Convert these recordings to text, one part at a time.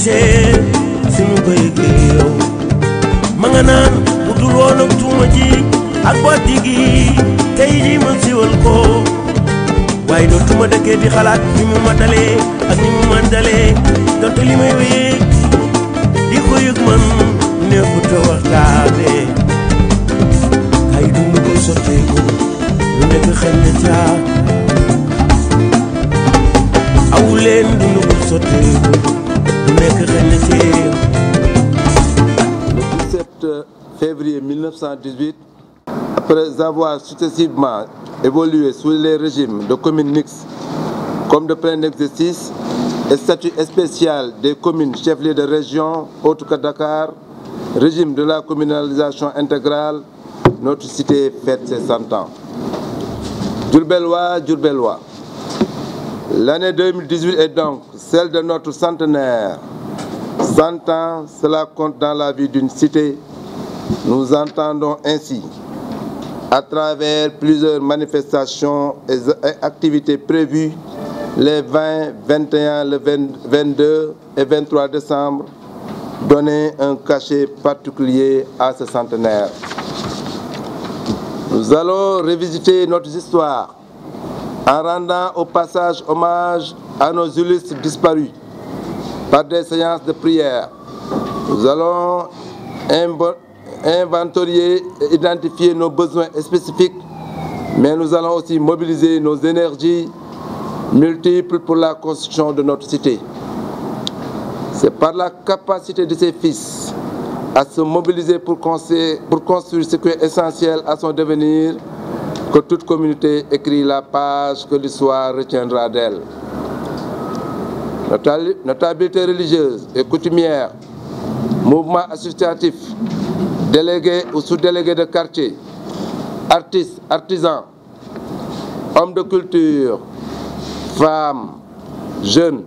gisee suñu ko yëgee yow ma nga naan bu dul woon ak tuuma ji ak boddi gi tey ji ma siwal ko waaye dootuma dëkkee di xalaat ni mu ma dalee ak ni mu ma dalee donte li may wéeg di ko yëg man neexut a waxtaane ay dund ko sotteeku lu nekk xëy na caa awuleen dund ko sotteeku lu nekk xëy na cee. Le 17 février 1918, après avoir successivement évolué sous les régimes de communes mixtes comme de plein exercice et statut spécial des communes chefs-lieux de région autres que Dakar, régime de la communalisation intégrale, notre cité fête ses 100 ans. Diourbellois, Diourbellois, l'année 2018 est donc celle de notre centenaire. 100 ans, cela compte dans la vie d'une cité. Nous entendons ainsi, à travers plusieurs manifestations et activités prévues les 20, 21, le 22 et 23 décembre, donner un cachet particulier à ce centenaire. Nous allons revisiter notre histoire en rendant au passage hommage à nos illustres disparus par des séances de prière. Nous allons inventorier et identifier nos besoins spécifiques, mais nous allons aussi mobiliser nos énergies multiples pour la construction de notre cité. C'est par la capacité de ses fils à se mobiliser pour construire ce qui est essentiel à son devenir que toute communauté écrit la page que l'histoire retiendra d'elle. Notabilité religieuse et coutumière, mouvement associatif, délégués ou sous-délégués de quartier, artistes, artisans, hommes de culture, femmes, jeunes,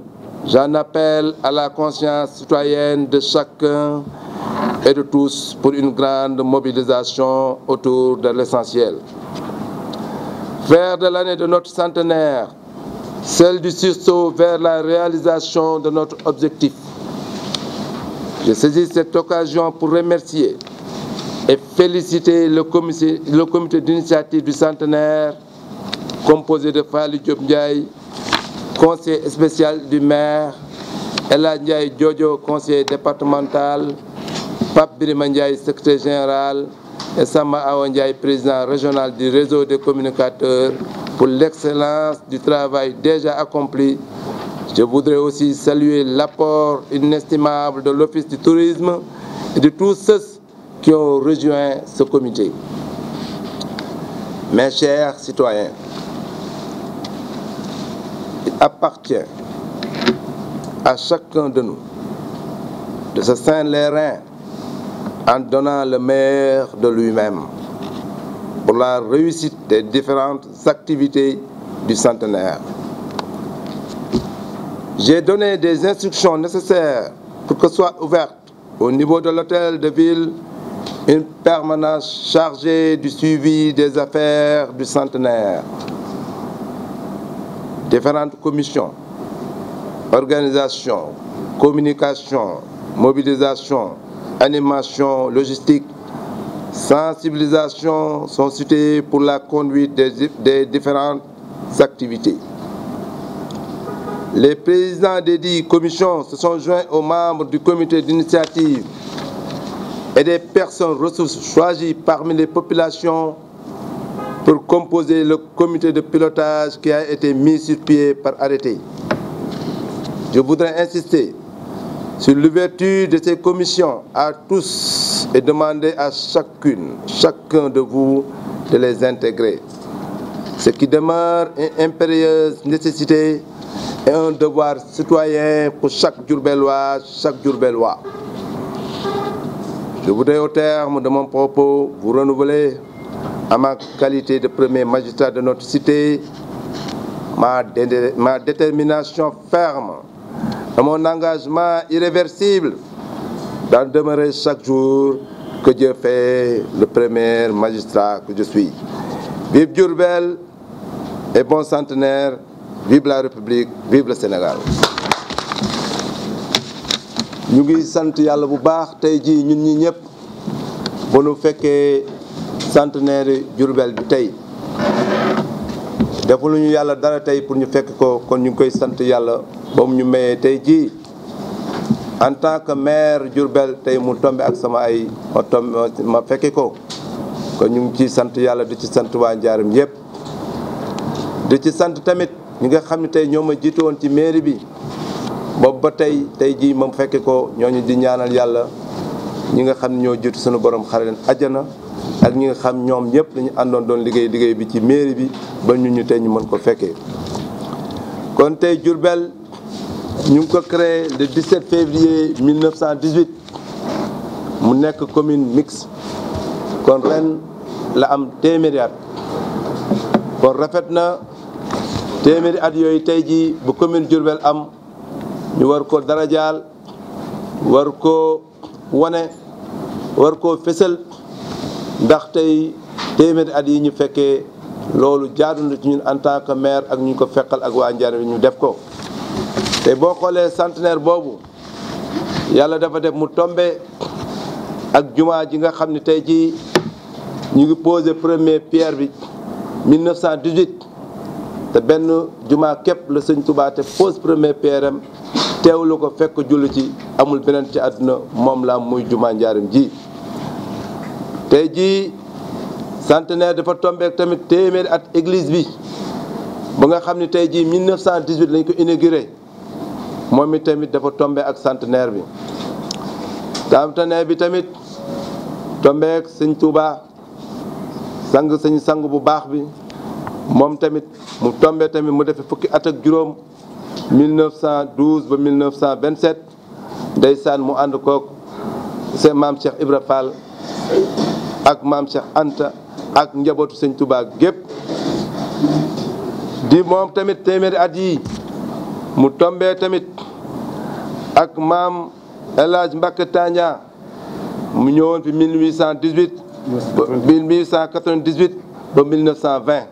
j'en appelle à la conscience citoyenne de chacun et de tous pour une grande mobilisation autour de l'essentiel. Faire de l'année de notre centenaire celle du sursaut vers la réalisation de notre objectif. Je saisis cette occasion pour remercier et féliciter le comité d'initiative du centenaire composé de Fally Diop Ndiaye, conseiller spécial du maire, Ella Ndiaye Diodio, conseiller départemental, Pape Birima Ndiaye, secrétaire général, et Samba Awa Ndiaye, président régional du réseau des communicateurs, pour l'excellence du travail déjà accompli. Je voudrais aussi saluer l'apport inestimable de l'Office du tourisme et de tous ceux qui ont rejoint ce comité. Mes chers citoyens, il appartient à chacun de nous de se ceindre les reins en donnant le meilleur de lui-même pour la réussite des différentes activités du centenaire. J'ai donné des instructions nécessaires pour que soit ouverte au niveau de l'hôtel de ville une permanence chargée du suivi des affaires du centenaire. Différentes commissions, organisation, communication, mobilisation, animation, logistique, sensibilisation sont citées pour la conduite des différentes activités. Les présidents des 10 commissions se sont joints aux membres du comité d'initiative et des personnes ressources choisies parmi les populations pour composer le comité de pilotage qui a été mis sur pied par arrêté. Je voudrais insister sur l'ouverture de ces commissions à tous et demander à chacun de vous de les intégrer. Ce qui demeure une impérieuse nécessité et un devoir citoyen pour chaque Diourbellois, chaque Diourbellois. Je voudrais au terme de mon propos vous renouveler à ma qualité de premier magistrat de notre cité ma détermination ferme et mon engagement irréversible d'en demeurer chaque jour que Dieu fait le premier magistrat que je suis. Vive Diourbel et bon centenaire, vive la République, vive le Sénégal. ñu ngi sant yàlla bu baax tey jii ñun ñi ñëpp ba nu fekkee centenaire Diourbel bi tey defaluñu yàlla dara tey pour ñu fekk ko kon ñu ngi koy sant yàlla ba mu ñu mayee tey jii en tant que maire Diourbel tey mu tombé ak sama ay ma fekke ko kon ñu ngi ciy sant yàlla di ci sant waa Njaareem yëpp di ci sant tamit ñi nga xam ne tey ñoo ma jiitu woon ci mairie bi boobu ba tey jii ma fekke ko ñooñu di ñaanal yàlla ñi nga xam ne ñoo jiitu suñu borom xare leen àjjana ak ñi nga xam ñoom ñëpp dañu àndoon doon liggéey bi ci mairie bi ba ñu tey ñu mën ko fekkee kon tey Diourbel ñu ngi ko créé le 17 février 1918 mu nekk commune mixte kon ren la am téeméeri at kon rafet na téeméeri at yooyu tey jii bu commune Diourbel am ñu war ko darajaal war ko wane war koo fësal ndax tey téeméeri at yi ñu fekkee loolu jaadu na ci ñun en tant que maire ak ñu ko fekkal ak waa Njaareem ñu def ko te boo xoolee centenaire boobu yàlla dafa def mu tombe ak jumaa ji nga xam ne tey jii ñu ngi posé première pierre bi 1918 te benn jumaa képp la sëñ Touba te pose première pierre am teewlu ko fekk julli ci amul beneen ci àdduna moom la muy jumaa Njaareem ji tey jii centenaire dafa tombeek tamit téeméeri at église bi ba nga xam ne tey jii 1918 lañ ko inauguré moom it tamit dafa tombe ak centenaire bi centenaire bi tamit tombeek sëñ Touba sang bu baax bi moom tamit mu tombe tamit mu defe fukki at ak juróom 1912 ba 1927 ndeysaan mu ànd koog seen maam Cheikh Ibra Fall ak maam Cheikh Anta ak njabootu sëñ Touba gépp di moom tamit téeméeri at yi mu tombee tamit ak maam El Hadj Mbacké Tania mu ñëwoon fi 1898 ba 1920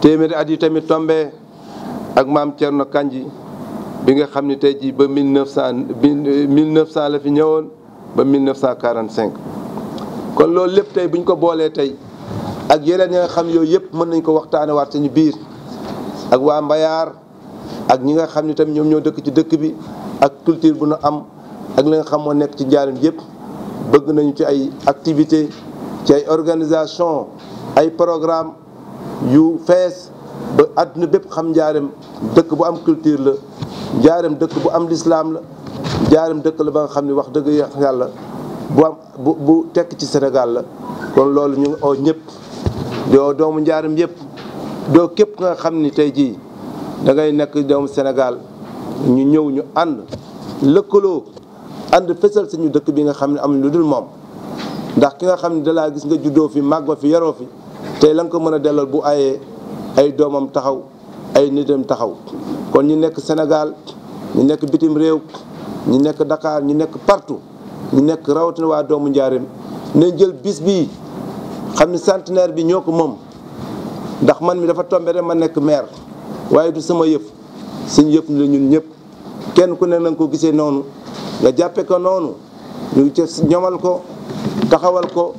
téeméeri at yi tamit tombee ak maam Thierno Kandji bi nga xam ne tey jii ba 1900 la fi ñëwoon ba 1945 kon loolu lépp tey bu ñu ko boolee tey ak yeneen yi nga xam yooyu yëpp mën nañ ko waxtaane waat suñu biir ak waa Mbayaar ak ñi nga xam ne tamit ñoom ñoo dëkk ci dëkk bi ak culture bu nu am ak li nga xam moo nekk ci Njaareem yëpp bëgg nañu ci ay activité ci ay organisation ay programme yu fees ba àdduna bépp xam Njaareem dëkk bu am culture la Njaareem dëkk bu am lislaam la Njaareem dëkk la ba nga xam ne wax dëgg yàlla bu tekk ci Sénégal la kon loolu ñu ngi oo ñëpp doo doomu Njaareem yëpp doo képp nga xam ni tey jii da ngay nekk doomu Sénégal ñu ñëw ñu ànd lëkkaloo ànd fësal suñu dëkk bi nga xam ne am lu dul moom ndax ki nga xam ne dalaa gis nga juddoo fi màggoo fi yaroo fi tey la nga ko mën a delloo bu ayee ay doomam taxaw ay nitam taxaw kon ñu nekk Sénégal ñu nekk bitim réew ñu nekk Dakar ñu nekk partout ñu nekk rawatina waa doomu Njaareem nañ jël bis bii xam ne centenaire bi ñoo ko moom ndax man mi dafa tombé rek ma nekk maire waaye du sama yëf suñu yëf la ñun ñëpp kenn ku ne na nga ko gisee noonu nga jàppe ko noonu ñu ci ñomal ko taxawal ko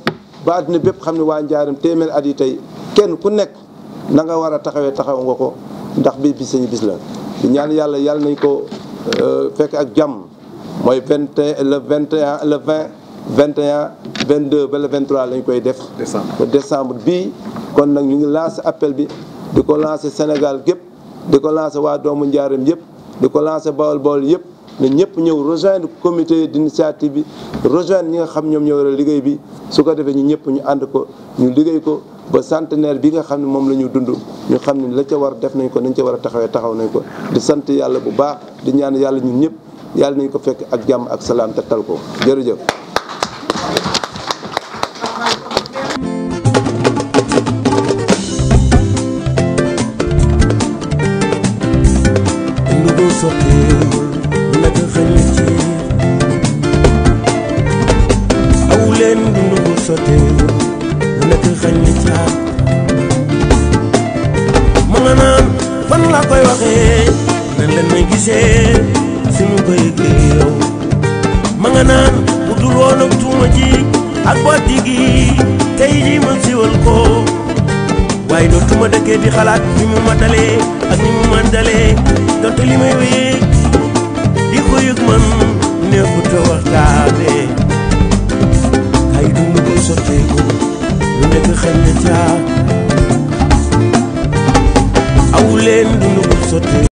ba àddina bépp xam ne waa Njaareem téeméer at yi tey kenn ku nekk na nga war a taxawee taxaw nga ko ndax bis bi sañu bis la di ñaan yàlla nañ ko fekk ak jàmm mooy le 21 22 ba le 23 lañ koy def ba décembre bii kon nag ñu ngi lancé appel bi di ko lancé Sénégal gépp di ko lancé waa doomu Njaareem yëpp di ko lancé Bawol yëpp ne ñëpp ñëw rejoindre comité d'initiative bi rejoindre ñi nga xam ñoom ñoo war a liggéey bi su ko defee ñu ñëpp ñu ànd ko ñu liggéey ko ba centenaire bi nga xam ne moom la ñu dund ñu xam ne la ca war def nañ ko nañ ca war a taxaw nañ ko di sant yàlla bu baax di ñaan yàlla ñun ñëpp yàlla nañ ko fekk ak jàmm ak salaam te tal ko jërëjëf. ma nga naan fan laa koy waxee nan leen may gisee suñu koy yow nga naan bu dul woon ak tuuma ji ak boddi gi tey ji ma siwal ko waaye dootuma dëkkee di xalaat ni mu ma dalee ak ni mu man dalee donte li may wéyee di ko yëg man neexut a waxtaane ay dund ko sotteeku lu nekk xëy na caa awu leen dund ko sotteeku